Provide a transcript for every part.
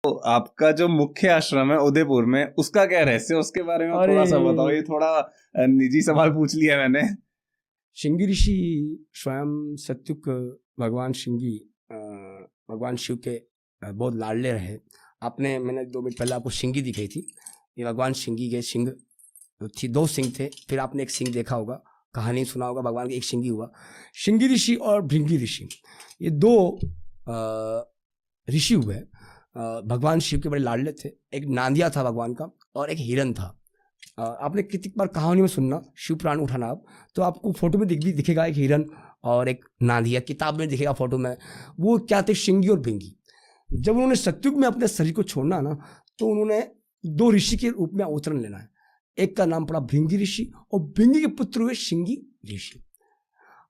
तो आपका जो मुख्य आश्रम है उदयपुर में, उसका क्या रहस्य है, उसके बारे में थोड़ा सा बताओ। ये थोड़ा निजी सवाल पूछ लिया मैंने। श्रृंगी ऋषि स्वयं सत्युक भगवान श्रृंगी भगवान शिव के बहुत लाडले रहे। मैंने 2 मिनट पहले आपको श्रृंगी दिखाई थी। ये भगवान श्रृंगी के सिंह थी, 2 सिंह थे। फिर आपने एक सिंह देखा होगा, कहानी सुना होगा, भगवान के एक श्रृंगी हुआ। श्रृंगी ऋषि और भृंगी ऋषि, ये 2 ऋषि हुए। भगवान शिव के बड़े लाडले थे। एक नांदिया था भगवान का और एक हिरन था। आपने कितनी बार कहानी में सुनना, शिव पुराण उठाना आप, तो आपको फोटो में दिखेगा एक हिरन और एक नांदिया, किताब में दिखेगा फोटो में। वो क्या थे? श्रृंगी और भृंगी। जब उन्होंने सत्युग में अपने शरीर को छोड़ना ना, तो उन्होंने 2 ऋषि के रूप में अवतरण लेना है। एक का नाम पड़ा भृंगी ऋषि और भृंगी के पुत्र हुए श्रृंगी ऋषि।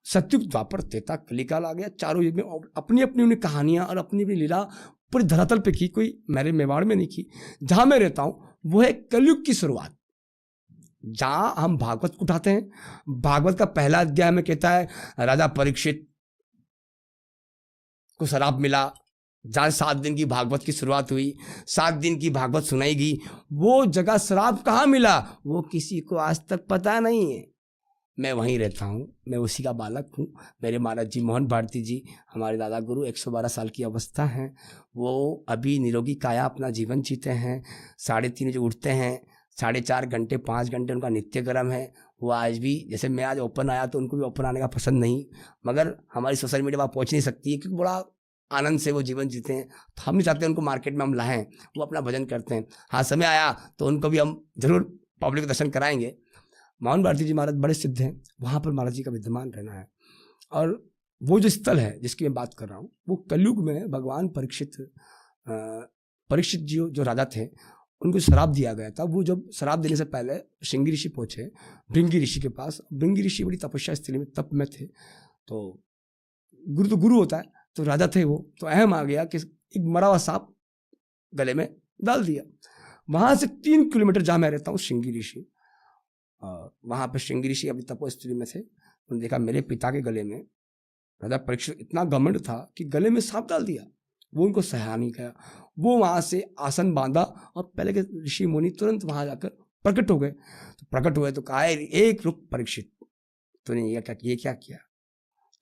सत्युग, द्वापर, त्रेता, कलिकाल आ गया। चारों युग में अपनी अपनी उन्हें कहानियां और अपनी अपनी लीला पूरी धरातल पे की। कोई मेरे मेवाड़ में नहीं की। जहां मैं रहता हूं वो है कलयुग की शुरुआत, जहां हम भागवत को उठाते हैं। भागवत का पहला अध्याय में कहता है राजा परीक्षित को शराब मिला। जहां 7 दिन की भागवत की शुरुआत हुई, 7 दिन की भागवत सुनाई गई, वो जगह शराब कहाँ मिला वो किसी को आज तक पता नहीं है। मैं वहीं रहता हूँ, मैं उसी का बालक हूँ। मेरे महाराज जी मोहन भारती जी, हमारे दादा गुरु, 112 साल की अवस्था है। वो अभी निरोगी काया अपना जीवन जीते हैं। 3:30 बजे उठते हैं, 4.5 घंटे 5 घंटे उनका नित्य कर्म है। वो आज भी, जैसे मैं आज ओपन आया तो उनको भी ओपन आने का पसंद नहीं, मगर हमारी सोशल मीडिया वहाँ पहुँच नहीं सकती है, क्योंकि बड़ा आनंद से वो जीवन जीते हैं। तो हम नहीं चाहते उनको मार्केट में हम लाएं, वो अपना भजन करते हैं। हाँ, समय आया तो उनको भी हम जरूर पब्लिक दर्शन कराएंगे। मोहन भारती जी महाराज बड़े सिद्ध हैं, वहाँ पर महाराज जी का विद्यमान रहना है। और वो जो स्थल है जिसकी मैं बात कर रहा हूँ, वो कलयुग में भगवान परीक्षित जी जो राजा थे, उनको शराब दिया गया था। वो जब शराब देने से पहले श्रृंगी ऋषि पहुंचे भृंगी ऋषि के पास। भृंगी ऋषि बड़ी तपस्या स्थिति में, तप में थे। तो गुरु तो गुरु होता है, तो राजा थे वो, तो अहम आ गया कि एक मरा हुआ सांप गले में डाल दिया। वहां से 3 किलोमीटर जहां मैं रहता हूँ श्रृंगी ऋषि, वहां पर श्रृंगी ऋषि अभी तपो स्थिति में थे। उन्होंने देखा मेरे पिता के गले में, राजा परीक्षित इतना घमंड था कि गले में सांप डाल दिया। वो उनको सहा नहीं गया। वो वहां से आसन बांधा और पहले के ऋषि मुनि तुरंत वहां जाकर प्रकट हो गए। तो प्रकट हुए तो कहा, एक रुक परीक्षित, तूने ये क्या किया?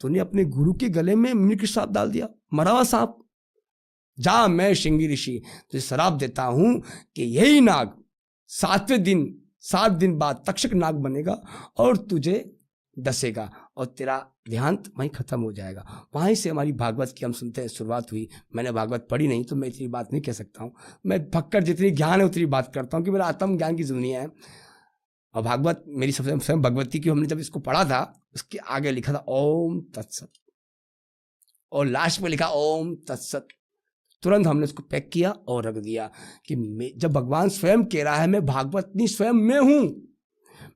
तूने अपने गुरु के गले में मृग सांप डाल दिया, मरा हुआ सांप। जा, मैं श्रृंगी ऋषि तुझे श्राप देता हूं कि यही नाग 7 दिन बाद तक्षक नाग बनेगा और तुझे डसेगा और तेरा देहांत वहीं खत्म हो जाएगा। वहीं से हमारी भागवत की हम सुनते हैं शुरुआत हुई। मैंने भागवत पढ़ी नहीं तो मैं इतनी बात नहीं कह सकता हूँ। मैं भक्कर जितनी ज्ञान है उतनी बात करता हूँ कि मेरा आत्म ज्ञान की दुनिया है। और भागवत मेरी सबसे स्वयं भगवती की, हमने जब इसको पढ़ा था उसके आगे लिखा था ओम तत्सत और लास्ट में लिखा ओम तत्सत। तुरंत हमने उसको पैक किया और रख दिया कि जब भगवान स्वयं कह रहा है मैं भागवतनी स्वयं मैं हूं,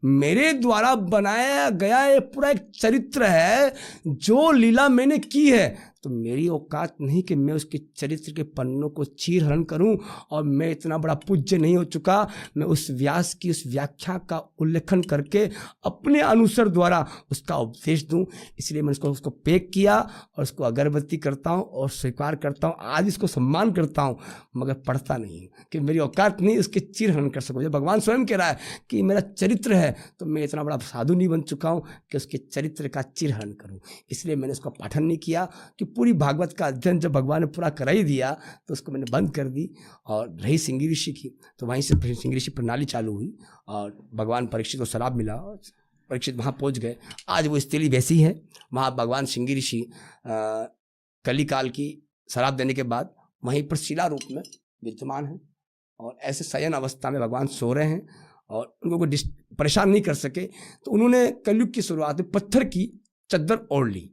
मेरे द्वारा बनाया गया ये पूरा एक चरित्र है, जो लीला मैंने की है, तो मेरी औकात नहीं कि मैं उसके चरित्र के पन्नों को चीर हरण करूं। और मैं इतना बड़ा पूज्य नहीं हो चुका, मैं उस व्यास की उस व्याख्या का उल्लेखन करके अपने अनुसार द्वारा उसका उपदेश दूं। इसलिए मैंने उसको पैक किया और उसको अगरबत्ती करता हूं और स्वीकार करता हूं। आज इसको सम्मान करता हूं, मगर पढ़ता नहीं कि मेरी औकात नहीं उसके चीर हरण कर सकूं। जब भगवान स्वयं कह रहा है कि मेरा चरित्र है, तो मैं इतना बड़ा साधु नहीं बन चुका हूं कि उसके चरित्र का चीर हरण करूं। इसलिए मैंने उसका पाठन नहीं किया कि पूरी भागवत का अध्ययन जब भगवान ने पूरा करा ही दिया तो उसको मैंने बंद कर दी। और रही श्रृंगी ऋषि की, तो वहीं से श्रृंगी ऋषि प्रणाली चालू हुई और भगवान परीक्षित को शराब मिला। परीक्षित वहाँ पहुँच गए। आज वो स्थिति वैसी है। वहाँ भगवान श्रृंगी ऋषि कलिकाल की शराब देने के बाद वहीं पर शिला रूप में विद्यमान है और ऐसे शयन अवस्था में भगवान सो रहे हैं और उनको कोई परेशान नहीं कर सके। तो उन्होंने कलयुग की शुरुआत में पत्थर की चद्दर ओढ़ ली।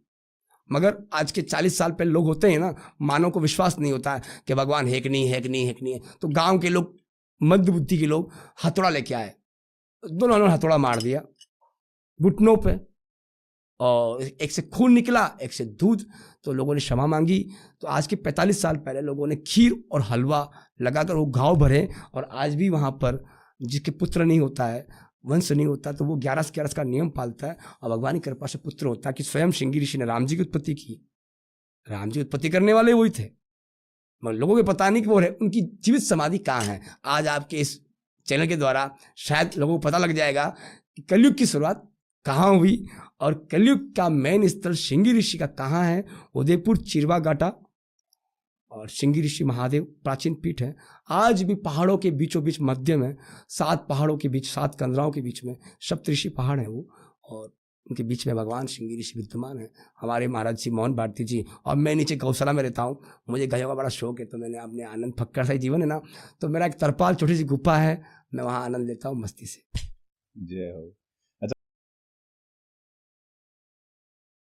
मगर आज के 40 साल पहले लोग होते हैं ना, मानव को विश्वास नहीं होता है कि भगवान है कि नहीं है। तो गांव के लोग, मध्य बुद्धि के लोग हथौड़ा लेके आए, दोनों ने हथौड़ा मार दिया घुटनों पे और एक से खून निकला, एक से दूध। तो लोगों ने क्षमा मांगी। तो आज के 45 साल पहले लोगों ने खीर और हलवा लगाकर वो घाव भरे। और आज भी वहाँ पर जिसके पुत्र नहीं होता है, वंश नहीं होता, तो वो 11 का नियम पालता है और भगवान की कृपा से पुत्र होता है। कि स्वयं श्रृंगी ऋषि ने राम जी की उत्पत्ति की। राम जी उत्पत्ति करने वाले वही थे। मगर लोगों को पता नहीं कि वो उनकी जीवित समाधि कहाँ है। आज आपके इस चैनल के द्वारा शायद लोगों को पता लग जाएगा कि कलयुग की शुरुआत कहाँ हुई और कलयुग का मेन स्थल श्रृंगी ऋषि का कहाँ है। उदयपुर चिरवा घाटा और श्रृंगी ऋषि महादेव प्राचीन पीठ है। आज भी पहाड़ों के बीचों बीच मध्य में 7 पहाड़ों के बीच, 7 कंदराओं के बीच में सप्तऋषि पहाड़ है वो, और उनके बीच में भगवान श्रृंगी ऋषि विद्यमान है, हमारे महाराज जी मोहन भारती जी। और मैं नीचे गौशाला में रहता हूँ, मुझे गायों का बड़ा शौक है, तो मैंने अपने आनंद फक्कर सा ही जीवन है ना, तो मेरा एक तरपाल छोटी सी गुफा है, मैं वहाँ आनंद लेता हूँ मस्ती से। जय हो।